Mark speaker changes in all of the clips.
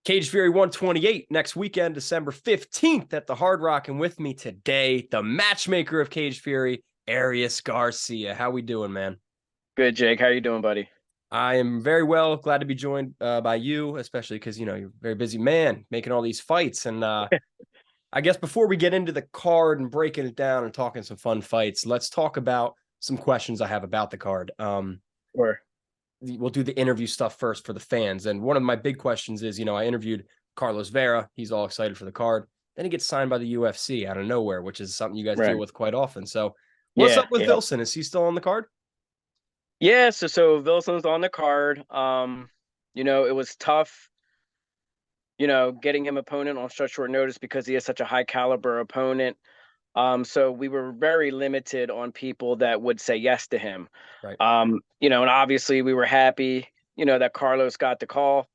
Speaker 1: Cage Fury 128 next weekend, December 15th at the Hard Rock. And with me today, the matchmaker of Cage Fury, Arias Garcia. How we doing, man?
Speaker 2: Good, Jake. How you doing, buddy?
Speaker 1: I am very well. Glad to be joined by you, especially because, you're a very busy man making all these fights. And I guess before we get into the card and breaking it down and talking some fun fights, let's talk about some questions I have about the card.
Speaker 2: Or
Speaker 1: We'll do the interview stuff first for the fans. And one of my big questions is, I interviewed Carlos Vera. He's all excited for the card. Then he gets signed by the UFC out of nowhere, which is something you guys deal
Speaker 2: right.
Speaker 1: with quite often. So what's
Speaker 2: Yeah,
Speaker 1: up with
Speaker 2: yeah.
Speaker 1: Wilson? Is he still on the card?
Speaker 2: Yeah, so Wilson's on the card. It was tough, getting him opponent on such short notice because he is such a high caliber opponent. So we were very limited on people that would say yes to him.
Speaker 1: Right.
Speaker 2: And obviously we were happy, that Carlos got the call.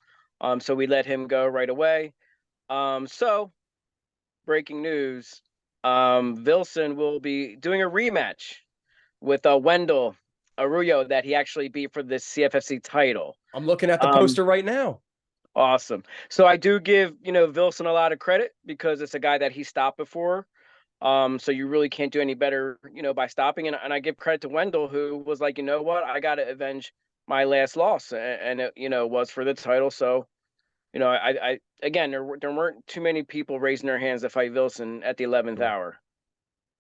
Speaker 2: So we let him go right away. So breaking news, Wilson will be doing a rematch with Wendell Arroyo that he actually beat for the CFFC title.
Speaker 1: I'm looking at the
Speaker 2: Um,
Speaker 1: poster right now.
Speaker 2: awesome. So I do give, Wilson a lot of credit because it's a guy that he stopped before. So you really can't do any better, by stopping. And I give credit to Wendell, who was like, you know what, I got to avenge my last loss, and it, was for the title. So, I again, there weren't too many people raising their hands to fight Wilson at the 11th
Speaker 1: Sure.
Speaker 2: hour.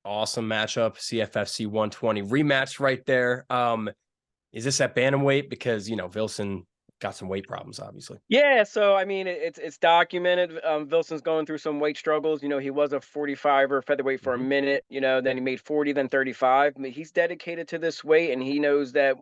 Speaker 1: Awesome matchup. CFFC 120 rematch right there. Is this at bantamweight? Because, Wilson got some weight problems, obviously.
Speaker 2: Yeah, so I mean, it's documented. Wilson's going through some weight struggles. He was a 45er featherweight for a
Speaker 1: Mhm.
Speaker 2: minute. Then he made 40, then 35. I mean, he's dedicated to this weight, and he knows that.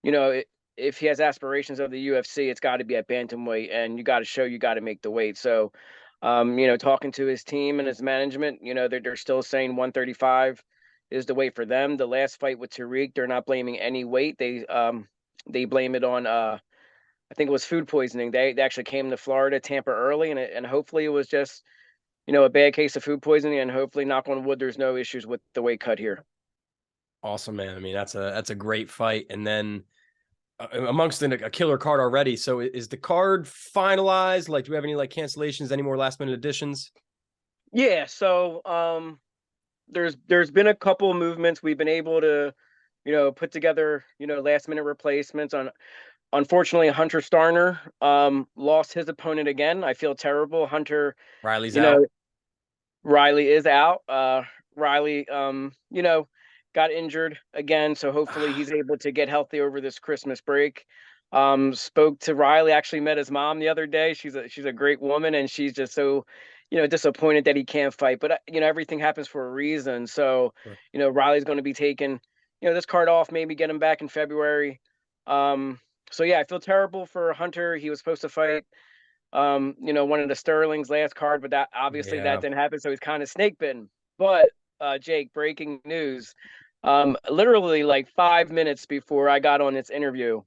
Speaker 2: You know, i- if he has aspirations of the UFC, it's got to be at bantamweight, and you got to show you got to make the weight. So, talking to his team and his management, they're still saying 135 is the weight for them. The last fight with Tariq, they're not blaming any weight. They blame it on I think it was food poisoning. They actually came to Florida, Tampa early, and hopefully it was just a bad case of food poisoning, and hopefully, knock on wood, there's no issues with the weight cut here.
Speaker 1: Awesome, man. I mean, that's a great fight. And then amongst a killer card already. So is the card finalized? Like, do we have any like cancellations, any more last minute additions?
Speaker 2: Yeah, so there's been a couple movements. We've been able to, put together, last minute replacements on. Unfortunately, Hunter Starner lost his opponent again. I feel terrible. Hunter,
Speaker 1: Riley's
Speaker 2: you know,
Speaker 1: out.
Speaker 2: Riley is out. Riley, got injured again, so hopefully he's able to get healthy over this Christmas break. Spoke to Riley. Actually, met his mom the other day. She's a great woman, and she's just so, disappointed that he can't fight. But everything happens for a reason. So,
Speaker 1: Sure.
Speaker 2: Riley's going to be taking, this card off. Maybe get him back in February. So yeah, I feel terrible for Hunter. He was supposed to fight one of the Sterling's last card, but that obviously that
Speaker 1: Yeah.
Speaker 2: didn't happen. So he's kind of snake bitten. But Jake, breaking news. Literally like 5 minutes before I got on this interview,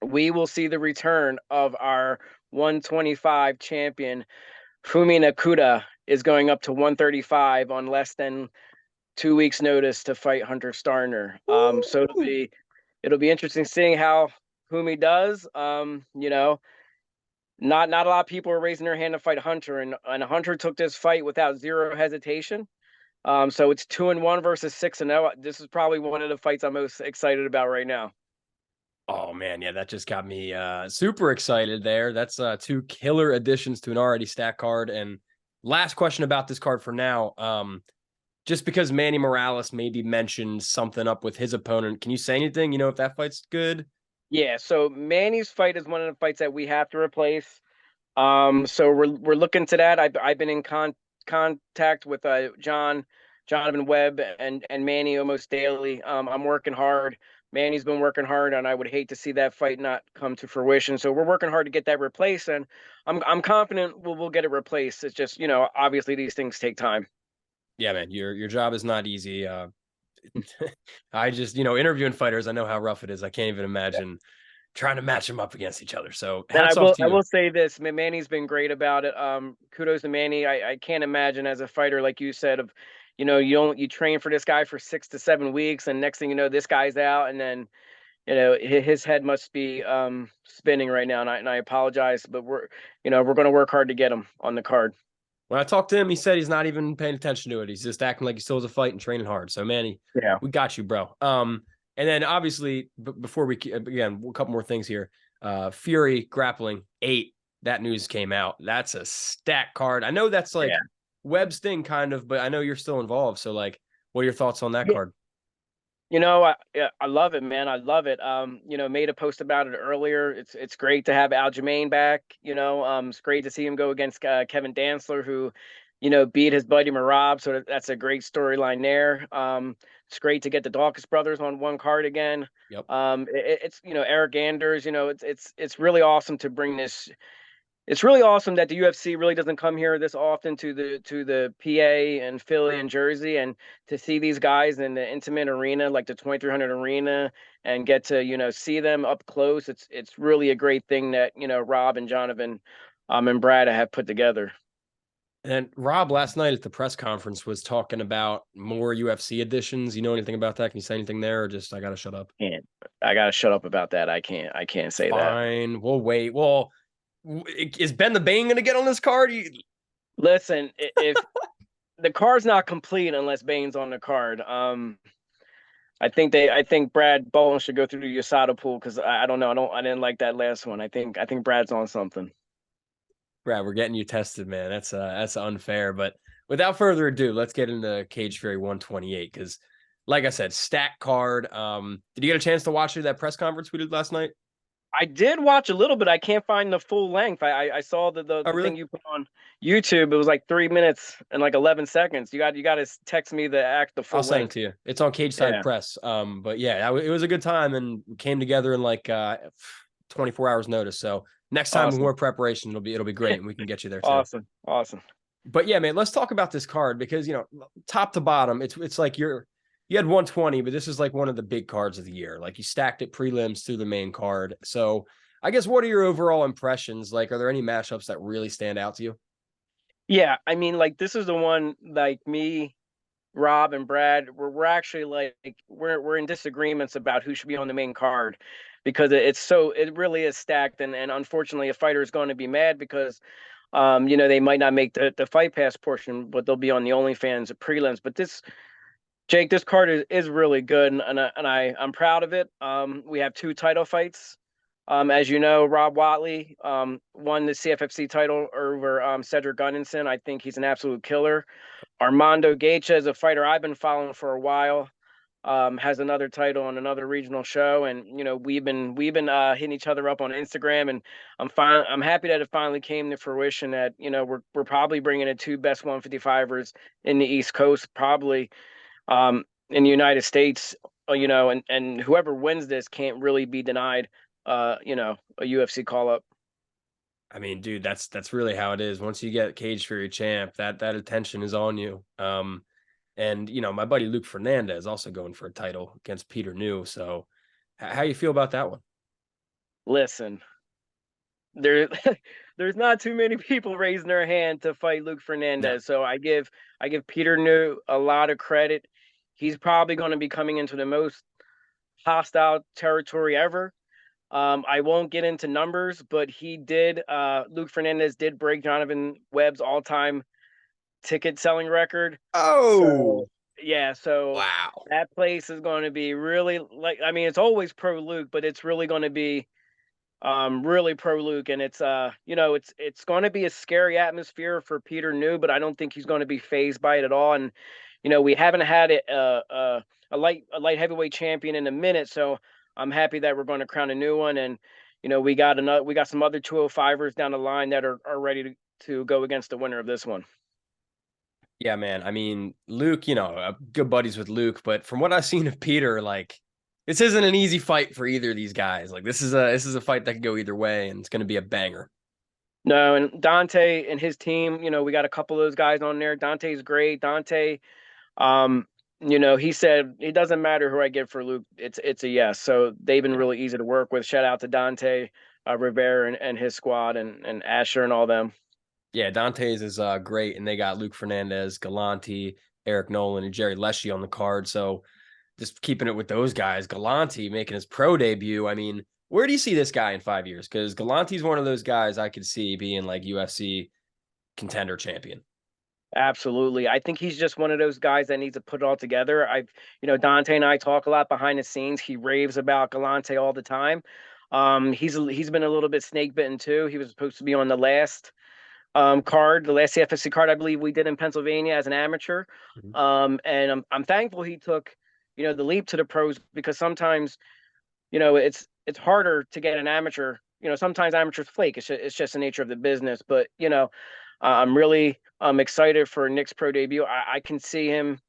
Speaker 2: we will see the return of our 125 champion. Fumi Nakuda is going up to 135 on less than 2 weeks' notice to fight Hunter Starner. So
Speaker 1: Woo!
Speaker 2: it'll be interesting seeing how Fumi does. Not a lot of people are raising their hand to fight Hunter, and Hunter took this fight without zero hesitation. So it's 2-1 versus 6-0. This is probably one of the fights I'm most excited about right now.
Speaker 1: Oh man, yeah, that just got me super excited there. That's two killer additions to an already stacked card. And last question about this card for now. Just because Manny Morales maybe mentioned something up with his opponent, can you say anything? If that fight's good?
Speaker 2: Yeah, so Manny's fight is one of the fights that we have to replace. So we're looking to that. I've been in contact with Jonathan Webb and Manny almost daily. I'm working hard. Manny's been working hard, and I would hate to see that fight not come to fruition. So we're working hard to get that replaced, and I'm confident we'll get it replaced. It's just obviously these things take time.
Speaker 1: Yeah, man, your job is not easy. I just, interviewing fighters, I know how rough it is. I can't even imagine trying to match them up against each other. So
Speaker 2: And I
Speaker 1: hats off
Speaker 2: will
Speaker 1: to
Speaker 2: I
Speaker 1: you.
Speaker 2: will say this, Manny's been great about it. Kudos to Manny. I can't imagine as a fighter, like you said, of you train for this guy for 6 to 7 weeks, and next thing you know, this guy's out, and then his head must be spinning right now, and I apologize, but we're going to work hard to get him on the card.
Speaker 1: When I talked to him, he said he's not even paying attention to it. He's just acting like he still has a fight and training hard. So, Manny,
Speaker 2: Yeah.
Speaker 1: we got you, bro. And then obviously, before we again, a couple more things here. Fury grappling 8. That news came out. That's a stack card. I know that's like
Speaker 2: Yeah.
Speaker 1: Webb's thing, kind of, but I know you're still involved. So, like, what are your thoughts on that
Speaker 2: Yeah.
Speaker 1: card?
Speaker 2: I love it, man. I love it. Made a post about it earlier. It's great to have Aljamain back. It's great to see him go against Kevin Dantzler, who, beat his buddy Marab. So that's a great storyline there. It's great to get the Dawkins brothers on one card again.
Speaker 1: Yep.
Speaker 2: It's Eric Anders. It's really awesome to bring this. It's really awesome that the UFC really doesn't come here this often to the PA and Philly and Jersey, and to see these guys in the intimate arena like the 2300 arena and get to see them up close. It's really a great thing that Rob and Jonathan and Brad have put together.
Speaker 1: And Rob last night at the press conference was talking about more UFC editions. You know anything about that? Can you say anything there, or just I gotta shut up?
Speaker 2: And I gotta shut up about that. I can't say that.
Speaker 1: Fine, we'll wait. Well, is Ben the Bane gonna get on this card?
Speaker 2: Listen, if the card's not complete unless Bane's on the card. I think Brad Bowen should go through the USADA pool because I don't know. I didn't like that last one. I think Brad's on something.
Speaker 1: Brad, we're getting you tested, man. That's unfair. But without further ado, let's get into Cage Fury 128 because, like I said, stack card. Did you get a chance to watch that press conference we did last night?
Speaker 2: I did watch a little bit. I can't find the full length. I saw the
Speaker 1: Oh, really?
Speaker 2: thing you put on YouTube. It was like 3 minutes and like 11 seconds. You got to text me the full
Speaker 1: I'll send it
Speaker 2: length.
Speaker 1: to you. It's on Cage Side
Speaker 2: Yeah.
Speaker 1: Press. But yeah, it was a good time and we came together in like 24 hours notice. So next time with
Speaker 2: Awesome.
Speaker 1: more preparation, it'll be great and we can get you there too.
Speaker 2: Awesome.
Speaker 1: But yeah, man, let's talk about this card because top to bottom, it's like you had 120, but this is like one of the big cards of the year. Like you stacked it prelims through the main card. So I guess what are your overall impressions? Like, are there any matchups that really stand out to you?
Speaker 2: Yeah, I mean, like this is the one like me, Rob, and Brad. We're actually like we're in disagreements about who should be on the main card because it really is stacked, and unfortunately a fighter is going to be mad because they might not make the fight pass portion, but they'll be on the OnlyFans prelims. But Jake, this card is really good, and I'm proud of it. We have 2 title fights. As you know, Rob Watley won the CFFC title over Cedric Gunninson. I think he's an absolute killer. Armando Gaethje is a fighter I've been following for a while. Has another title on another regional show, and we've been hitting each other up on Instagram, and I'm happy that it finally came to fruition that we're probably bringing the 2 best 155ers in the East Coast, probably in the United States. And whoever wins this can't really be denied a UFC call up.
Speaker 1: I mean, dude, that's really how it is. Once you get Cage Fury champ, that attention is on you. And my buddy Luke Fernandez also going for a title against Peter New. So, how you feel about that one?
Speaker 2: Listen, there there's not too many people raising their hand to fight Luke Fernandez.
Speaker 1: No.
Speaker 2: So I give Peter New a lot of credit. He's probably going to be coming into the most hostile territory ever. I won't get into numbers, but Luke Fernandez did break Jonathan Webb's all-time ticket selling record.
Speaker 1: Oh,
Speaker 2: So
Speaker 1: wow.
Speaker 2: that place is going to be really it's always pro Luke, but it's really going to be really pro Luke, and it's going to be a scary atmosphere for Peter New, but I don't think he's going to be phased by it at all. And we haven't had a light heavyweight champion in a minute, so I'm happy that we're going to crown a new one. And we got some other 205ers down the line that are ready to go against the winner of this one.
Speaker 1: Yeah, man. I mean, Luke, good buddies with Luke, but from what I've seen of Peter, like this isn't an easy fight for either of these guys. Like this is a fight that could go either way, and it's going to be a banger.
Speaker 2: No, and Dante and his team, we got a couple of those guys on there. Dante's great. Dante, he said it doesn't matter who I get for Luke. It's a yes. So they've been really easy to work with. Shout out to Dante Rivera and his squad and Asher and all them.
Speaker 1: Yeah, Dante's is great, and they got Luke Fernandez, Galante, Eric Nolan, and Jerry Leshy on the card. So just keeping it with those guys, Galante making his pro debut. I mean, where do you see this guy in 5 years? Because Galante's one of those guys I could see being like UFC contender champion.
Speaker 2: Absolutely. I think he's just one of those guys that needs to put it all together. Dante and I talk a lot behind the scenes. He raves about Galante all the time. He's been a little bit snake bitten too. He was supposed to be on the last card, the last CFFC card I believe we did in Pennsylvania as an amateur.
Speaker 1: Mhm.
Speaker 2: And I'm thankful he took, the leap to the pros, because sometimes, it's harder to get an amateur. Sometimes amateurs flake. It's just the nature of the business. But I'm really excited for Nick's pro debut. I can see him,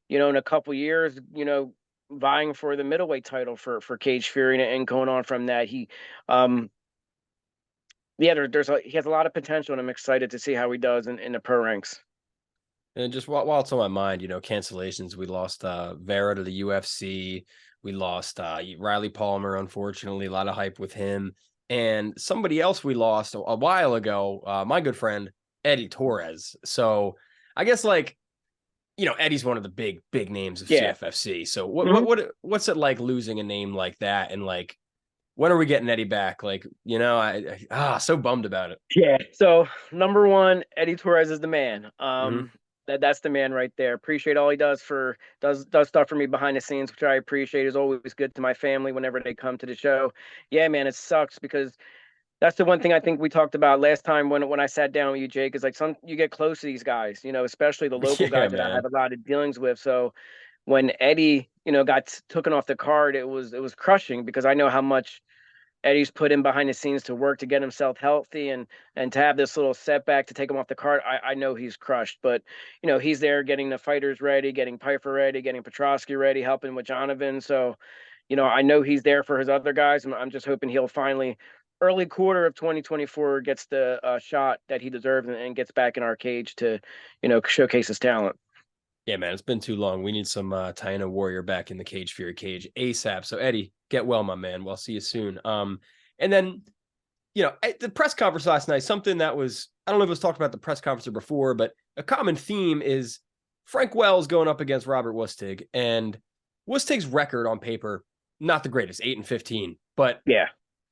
Speaker 2: in a couple years, vying for the middleweight title for Cage Fury, and going on from that. He has a lot of potential, and I'm excited to see how he does in the pro ranks.
Speaker 1: And just while it's on my mind, cancellations. We lost Vera to the UFC. We lost Riley Palmer, unfortunately. A lot of hype with him. And somebody else we lost a while ago, my good friend, Eddie Torres. So I guess Eddie's one of the big names of
Speaker 2: Yeah.
Speaker 1: CFFC. So
Speaker 2: Mhm.
Speaker 1: what's it like losing a name like that? And when are we getting Eddie back? So bummed about it.
Speaker 2: Yeah. So number one, Eddie Torres is the man.
Speaker 1: Mhm.
Speaker 2: That's the man right there. Appreciate all he does stuff for me behind the scenes, which I appreciate. Is always good to my family whenever they come to the show. Yeah, man, it sucks because that's the one thing I think we talked about last time when I sat down with you, Jake, is like you get close to these guys, especially the local
Speaker 1: Yeah,
Speaker 2: guys that I
Speaker 1: man.
Speaker 2: have a lot of dealings with. So when Eddie, got taken off the card, it was crushing, because I know how much Eddie's put in behind the scenes to work to get himself healthy, and to have this little setback to take him off the card. I know he's crushed, but he's there getting the fighters ready, getting Piper ready, getting Petrosky ready, helping with Donovan. So I know he's there for his other guys. I'm just hoping he'll finally, early quarter of 2024, gets the shot that he deserves, and gets back in our cage to showcase his talent.
Speaker 1: Yeah, man, it's been too long. We need some Taina Warrior back in the Cage Fury cage ASAP. So Eddie, get well, my man. We'll see you soon. And then at the press conference last night, something that was, I don't know if it was talked about the press conference or before, but a common theme is Frank Wells going up against Robert Lustig, and Lustig's record on paper not the greatest, 8-15, but
Speaker 2: Yeah.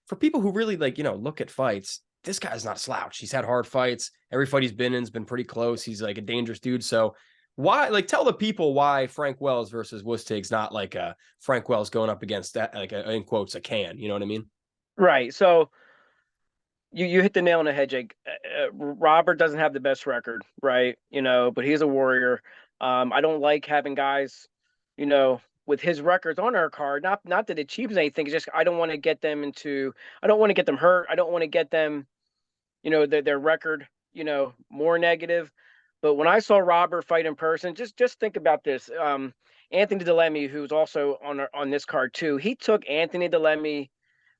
Speaker 1: for people who really look at fights, this guy's not a slouch. He's had hard fights. Every fight he's been in's been pretty close. He's like a dangerous dude. So why, tell the people why Frank Wells versus Lustig's not like a Frank Wells going up against that, in quotes, a can. You know what I mean?
Speaker 2: Right. So you hit the nail on the head, Jake. Robert doesn't have the best record, right? But he's a warrior. I don't like having guys, with his records on our card. Not that it cheapens anything. It's just I don't want to get them into. I don't want to get them hurt. I don't want to get them, their record, more negative. But when I saw Robert fight in person, just think about this. Anthony Delemy, who's also on this card too, he took Anthony Delemy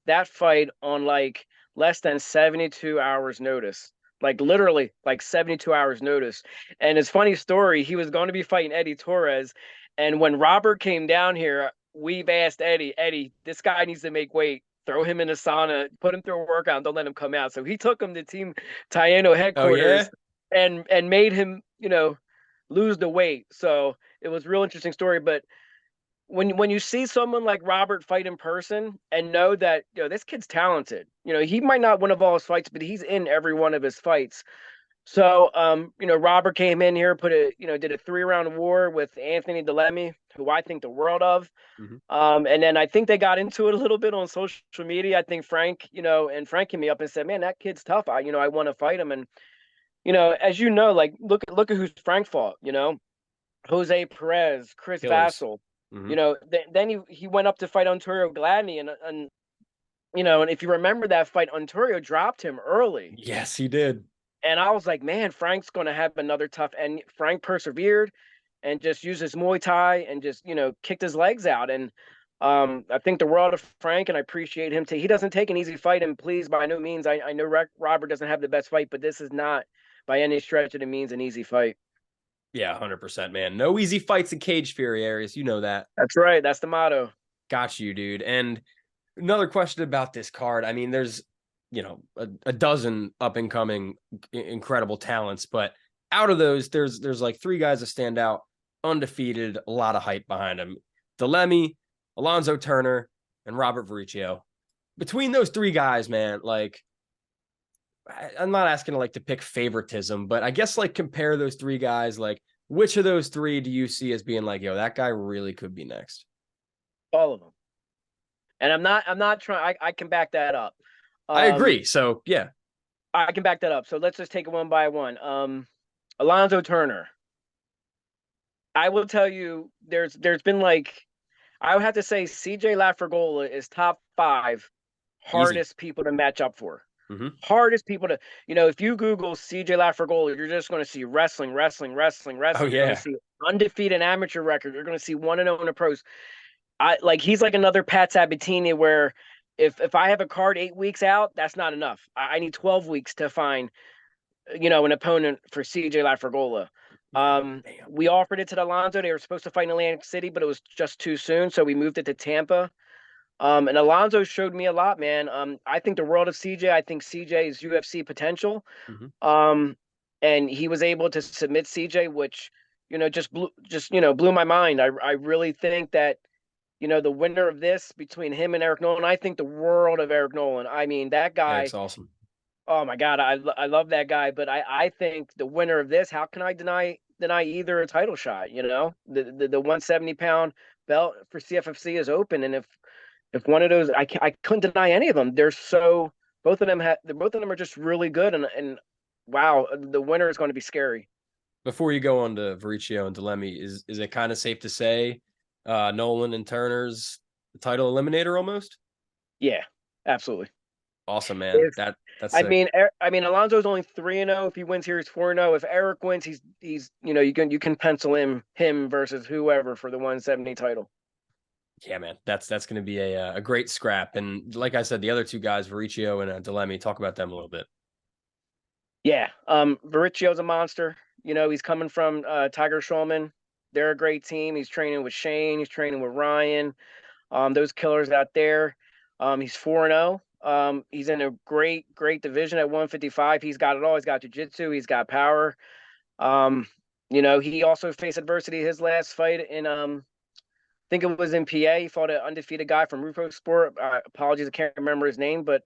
Speaker 2: that fight on like less than 72 hours notice. Like literally like 72 hours notice. And it's funny story, he was going to be fighting Eddie Torres. And when Robert came down here, we've asked Eddie, this guy needs to make weight. Throw him in the sauna, put him through a workout, and don't let him come out. So he took him to Team Taino
Speaker 1: Oh yeah.
Speaker 2: headquarters and made him, lose the weight. So it was a real interesting story. But when you see someone like Robert fight in person and know that this kid's talented, he might not win of all his fights, but he's in every one of his fights. So Robert came in here, did a 3-round war with Anthony Delemy, who I think the world of.
Speaker 1: Mhm.
Speaker 2: And then I think they got into it a little bit on social media. I think Frank, and Frank came me up and said, "Man, that kid's tough. I want to fight him." And as like look at who Frank fought. Jose Perez, Chris
Speaker 1: Killers.
Speaker 2: Vassell.
Speaker 1: Hmm.
Speaker 2: Then he went up to fight Ontario Gladney, and and if you remember that fight, Ontario dropped him early,
Speaker 1: Yes, he did.
Speaker 2: and I was like, man, Frank's going to have another tough. And Frank persevered and just used his Muay Thai and just kicked his legs out. And I think the world of Frank, and I appreciate him too. He doesn't take an easy fight, and please, by no means, I know Robert doesn't have the best fight, but this is not by any stretch of the means an easy fight.
Speaker 1: Yeah, 100%, man. No easy fights in Cage Fury, Arias. You know that.
Speaker 2: That's right. That's the motto.
Speaker 1: Got you, dude. And another question about this card. I mean, there's, a dozen up and coming incredible talents, but out of those, there's like three guys that stand out, undefeated, a lot of hype behind them. Delemy, Alonzo Turner, and Robert Vericchio. Between those three guys, man, like I'm not asking to pick favoritism, but I guess compare those three guys. Like, which of those three do you see as being like, yo, that guy really could be next?
Speaker 2: All of them. And I'm not trying. I can back that up.
Speaker 1: I agree. So yeah,
Speaker 2: I can back that up. So let's just take it one by one. Alonzo Turner. I will tell you, there's been I would have to say CJ Lafregola is top 5
Speaker 1: easy.
Speaker 2: hardest people to match up for.
Speaker 1: Mm-hmm.
Speaker 2: Hardest people to, if you Google CJ Lafregola, you're just going to see wrestling, wrestling, wrestling,
Speaker 1: Oh
Speaker 2: wrestling. You're going to
Speaker 1: yeah,
Speaker 2: see undefeated amateur record. You're going to see 1-0 in the pros. He's like another Pat Sabatini where if I have a card 8 weeks out, that's not enough. I need 12 weeks to find an opponent for CJ Lafregola. We offered it to the Alonzo. They were supposed to fight in Atlantic City, but it was just too soon, so we moved it to Tampa. And Alonzo showed me a lot, man. I think the world of CJ. I think CJ's UFC potential.
Speaker 1: mm-hmm.
Speaker 2: And he was able to submit CJ, which blew my mind. I really think that the winner of this between him and Eric Nolan. I think the world of Eric Nolan. I mean, that guy.
Speaker 1: Eric's awesome.
Speaker 2: Oh my God, I love that guy. But I think the winner of this. How can I deny either a title shot? The 170-pound belt for CFFC is open, and if one of those, I couldn't deny any of them. They're so both of them are just really good, and wow, the winner is going to be scary.
Speaker 1: Before you go on to Vericchio and Delemy, is it kind of safe to say Nolan and Turner's the title eliminator almost?
Speaker 2: Yeah, absolutely.
Speaker 1: Awesome, man. That's
Speaker 2: I
Speaker 1: sick.
Speaker 2: mean, Alonso's only 3-0. If he wins here, he's 4-0. If Eric wins, he's you can pencil him versus whoever for the 170 title.
Speaker 1: Yeah, man, that's going to be a great scrap. And like I said, the other two guys, Vericchio and Delemy, talk about them a little bit.
Speaker 2: Yeah, Vericchio's a monster. He's coming from Tiger Schulman. They're a great team. He's training with Shane. He's training with Ryan. Those killers out there. He's 4-0. He's in a great division at 155. He's got it all. He's got jiu-jitsu. He's got power. He also faced adversity his last fight in I think it was in PA. He fought an undefeated guy from Rufo Sport. Apologies, I can't remember his name, but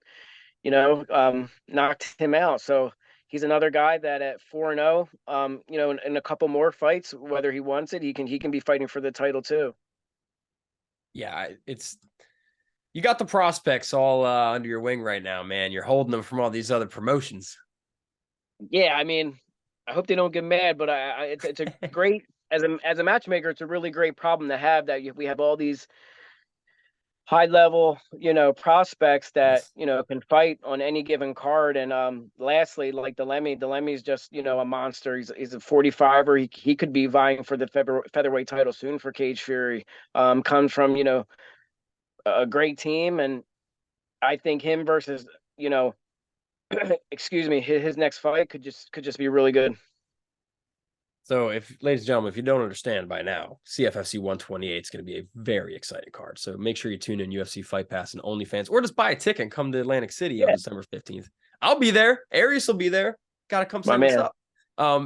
Speaker 2: knocked him out. So he's another guy that at 4-0, in a couple more fights, whether he wants it, he can be fighting for the title too.
Speaker 1: Yeah, you got the prospects all under your wing right now, man. You're holding them from all these other promotions.
Speaker 2: Yeah, I mean, I hope they don't get mad, but it's a great as a matchmaker, it's a really great problem to have that we have all these high level, prospects that,
Speaker 1: Yes.
Speaker 2: can fight on any given card. And lastly, like Delemy's just, a monster. He's a 45er. He could be vying for the featherweight title soon for Cage Fury. Comes from, a great team, and I think him versus, excuse me, his next fight could just be really good.
Speaker 1: So, ladies and gentlemen, if you don't understand by now, CFFC 128 is going to be a very exciting card. So make sure you tune in UFC Fight Pass and OnlyFans, or just buy a ticket and come to Atlantic City on December 15th. I'll be there. Arias will be there. Got to come say what's up.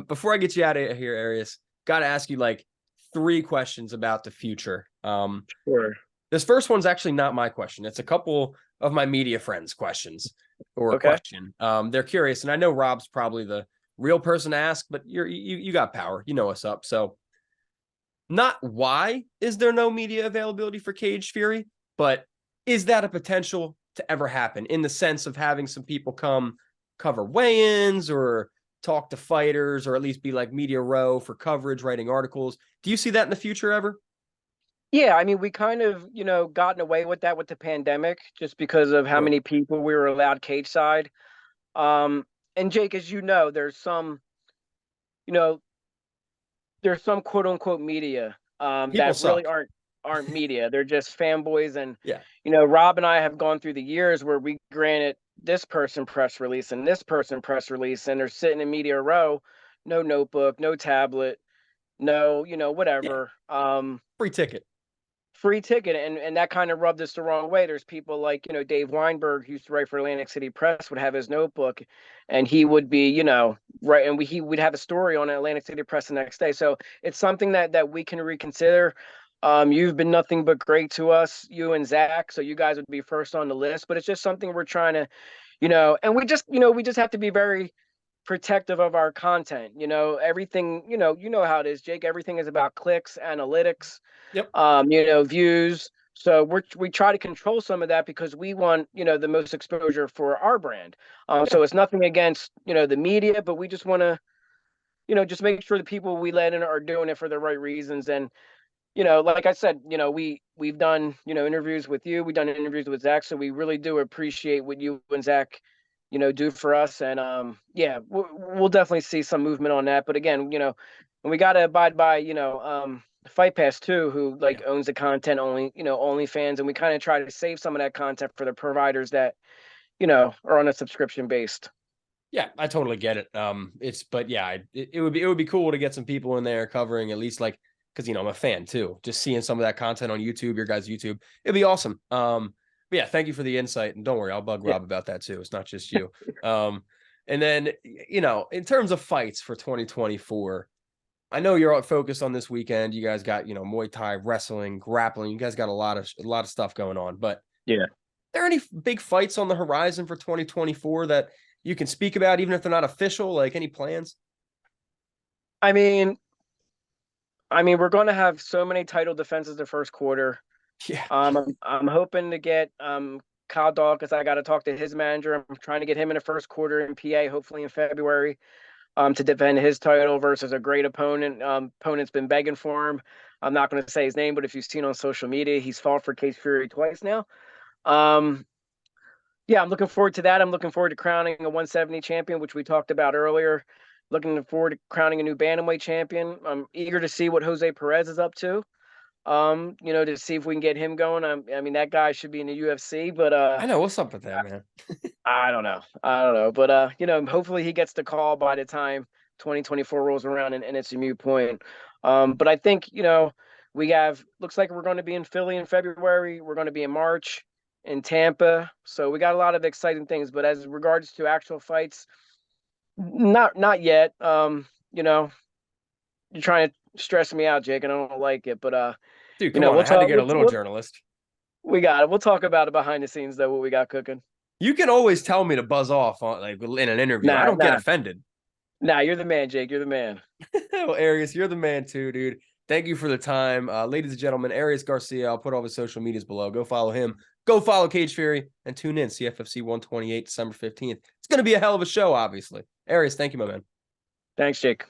Speaker 1: Before I get you out of here, Arias, got to ask you 3 questions about the future.
Speaker 2: Sure.
Speaker 1: This first one's actually not my question. It's a couple of my media friends' questions or
Speaker 2: Okay.
Speaker 1: question. They're curious, and I know Rob's probably the real person to ask, but you got power. You know what's up. So not why is there no media availability for Cage Fury, but is that a potential to ever happen in the sense of having some people come cover weigh-ins or talk to fighters or at least be like media row for coverage, writing articles? Do you see that in the future ever?
Speaker 2: Yeah, I mean, we kind of, gotten away with that with the pandemic just because of how many people we were allowed cage side. And Jake, as you know, there's some quote unquote media
Speaker 1: People
Speaker 2: that really
Speaker 1: suck.
Speaker 2: aren't media. They're just fanboys. And
Speaker 1: Yeah.
Speaker 2: Rob and I have gone through the years where we granted this person press release and this person press release, and they're sitting in media row, no notebook, no tablet, no, whatever.
Speaker 1: Free ticket.
Speaker 2: Free ticket, and that kind of rubbed us the wrong way. There's people like Dave Weinberg, who used to write for Atlantic City Press, would have his notebook, and he would be right, and we'd have a story on Atlantic City Press the next day. So it's something that we can reconsider. You've been nothing but great to us, you and Zach. So you guys would be first on the list. But it's just something we're trying to, and we just have to be very protective of our content. Everything, you know how it is, Jake. Everything is about clicks, analytics,
Speaker 1: Yep.
Speaker 2: views. So we try to control some of that because we want, the most exposure for our brand.
Speaker 1: Yeah.
Speaker 2: So it's nothing against, the media, but we just want to, just make sure the people we let in are doing it for the right reasons. And, like I said, we've done, interviews with you, we've done interviews with Zach. So we really do appreciate what you and Zach, do for us. And yeah, we'll definitely see some movement on that. But again, and we got to abide by, Fight Pass too, who like
Speaker 1: Yeah.
Speaker 2: owns the content only, OnlyFans, and we kind of try to save some of that content for the providers that, are on a subscription based.
Speaker 1: Yeah, I totally get it. But yeah, it would be cool to get some people in there covering at least like, because I'm a fan too. Just seeing some of that content on YouTube, your guys' YouTube, it'd be awesome. But yeah, thank you for the insight, and don't worry, I'll bug
Speaker 2: Yeah.
Speaker 1: Rob about that too. It's not just you. And then in terms of fights for 2024, I know you're all focused on this weekend. You guys got Muay Thai, wrestling, grappling. You guys got a lot of stuff going on. But
Speaker 2: Yeah.
Speaker 1: are there any big fights on the horizon for 2024 that you can speak about, even if they're not official? Like any plans?
Speaker 2: I mean, we're going to have so many title defenses the first quarter.
Speaker 1: Yeah.
Speaker 2: I'm hoping to get Kyle Dog because I got to talk to his manager. I'm trying to get him in the first quarter in PA, hopefully in February, to defend his title versus a great opponent. Opponent's been begging for him. I'm not going to say his name, but if you've seen on social media, he's fought for Cage Fury twice now. Um, yeah, I'm looking forward to that. I'm looking forward to crowning a 170 champion, which we talked about earlier. Looking forward to crowning a new bantamweight champion. I'm eager to see what Jose Perez is up to. To see if we can get him going. I mean, that guy should be in the UFC, but
Speaker 1: I know. What's up with that, man?
Speaker 2: I don't know. I don't know. But hopefully he gets the call by the time 2024 rolls around and it's a mute point. But I think, we have looks like we're going to be in Philly in February. We're going to be in March in Tampa. So we got a lot of exciting things. But as regards to actual fights, not yet. You're trying to stress me out, Jake, and I don't like it. But
Speaker 1: Dude, come on.
Speaker 2: we'll
Speaker 1: I had to
Speaker 2: talk.
Speaker 1: get a little journalist.
Speaker 2: We got it. We'll talk about it behind the scenes, though, what we got cooking.
Speaker 1: You can always tell me to buzz off on like in an interview. I
Speaker 2: Nah,
Speaker 1: don't get
Speaker 2: nah,
Speaker 1: offended.
Speaker 2: nah. You're the man, Jake. You're the man.
Speaker 1: Well, Arias, you're the man too, dude. Thank you for the time. Ladies and gentlemen, Arias Garcia, I'll put all his social medias below. Go follow him. Go follow Cage Fury and tune in CFFC 128, December 15th. It's going to be a hell of a show, obviously. Arias, thank you, my man.
Speaker 2: Thanks, Jake.